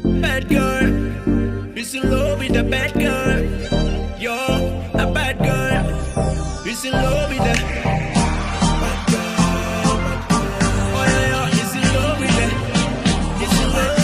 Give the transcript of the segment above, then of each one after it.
Bad girl, is in love with a bad girl. Yo, a bad girl, is in love with a bad girl. Oh yeah, yeah, is in love with a, is in love,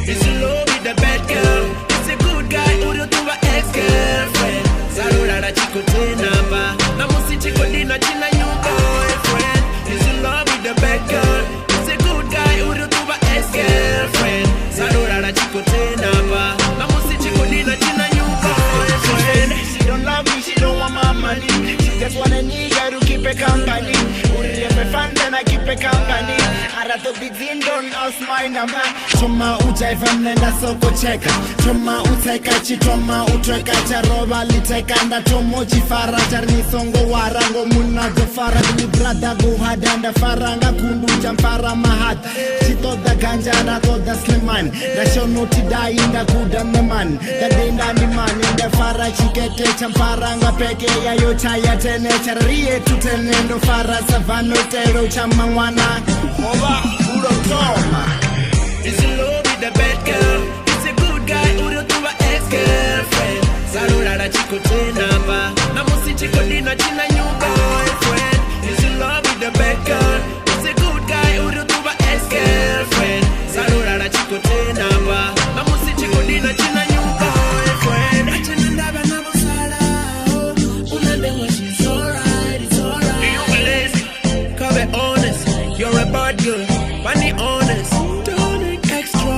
is in love with a bad girl. It's a good guy who don't do a ex-girlfriend. Zarura la chico tena ba, na musi chico dina china new boyfriend. Is in love with the bad girl. It's a good guy who don't do a ex-girlfriend. Zarura la chico tena ba, na musi chico dina china new boyfriend. She don't love me, she don't want my money. She just want a nigga to keep her company. Uri me fan then I keep her company. Arato bizin don't ask my number. Choma ujaiva mnenda soko cheka. Choma uteka chitoma utweka charoba liteka nda chomo chifara charni songo warango muna jofara ni brada go hadanda faranga kundu jampara mahat. Chitoda ganja na toda sliman. Da shono tidai nda kuda man. Da denda ni man nda fara chikete champaranga peke ya yo chaya tene charie tutenendo fara savano tero chamangwana. Oba ulo toma. Is in love with the bad girl. It's a good guy who don't do a ex-girlfriend. Zarura la chico tena ba, na musi chico dina china new boyfriend. Is in love with the bad girl. It's a good guy who don't do a ex-girlfriend. Zarura la chico tena ba, na musi chico dina china new boyfriend. Achana ndaba na musala, una demo she's alright, it's alright. You be lazy, come be honest. You're a bad girl, funny honest. Don't act extra,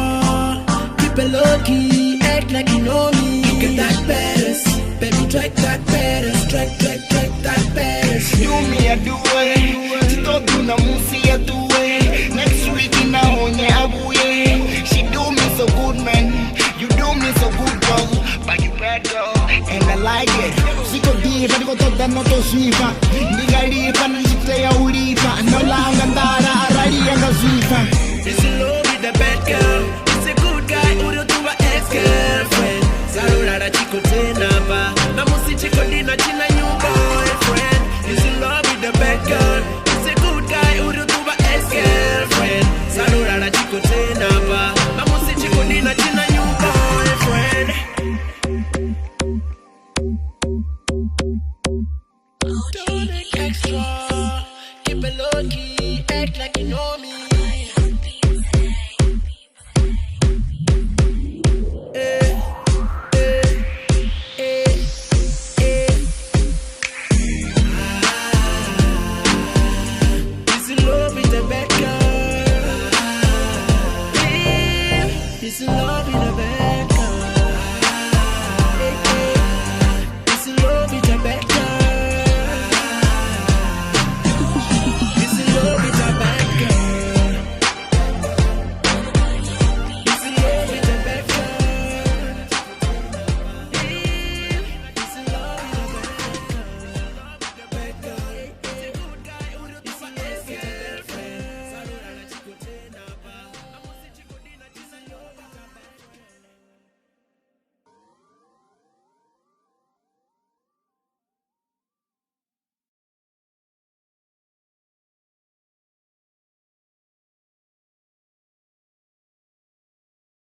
keep it low key, act like you know me. Get that baddest, baby, track that baddest, track that baddest. Do me a do it. Tito do na musi a do it. Next week in a honye abuye. She do me so good, man. You do me so good, girl. But you bad girl, and I like it. She go deep, but go to the moto shiva. Nigga live and she play a ulipa. No longer ndara, already and a zifa. Is in love with the bad girl. It's a good guy who don't do a ex-girlfriend. Zarura la chico tena ba, na musi chico dina china new boyfriend. Is in love with the bad girl. It's a good guy who don't do a ex-girlfriend. Zarura la chico tena ba, na musi chico dina china new boyfriend. Don't act extra, keep it low key, act like you know me.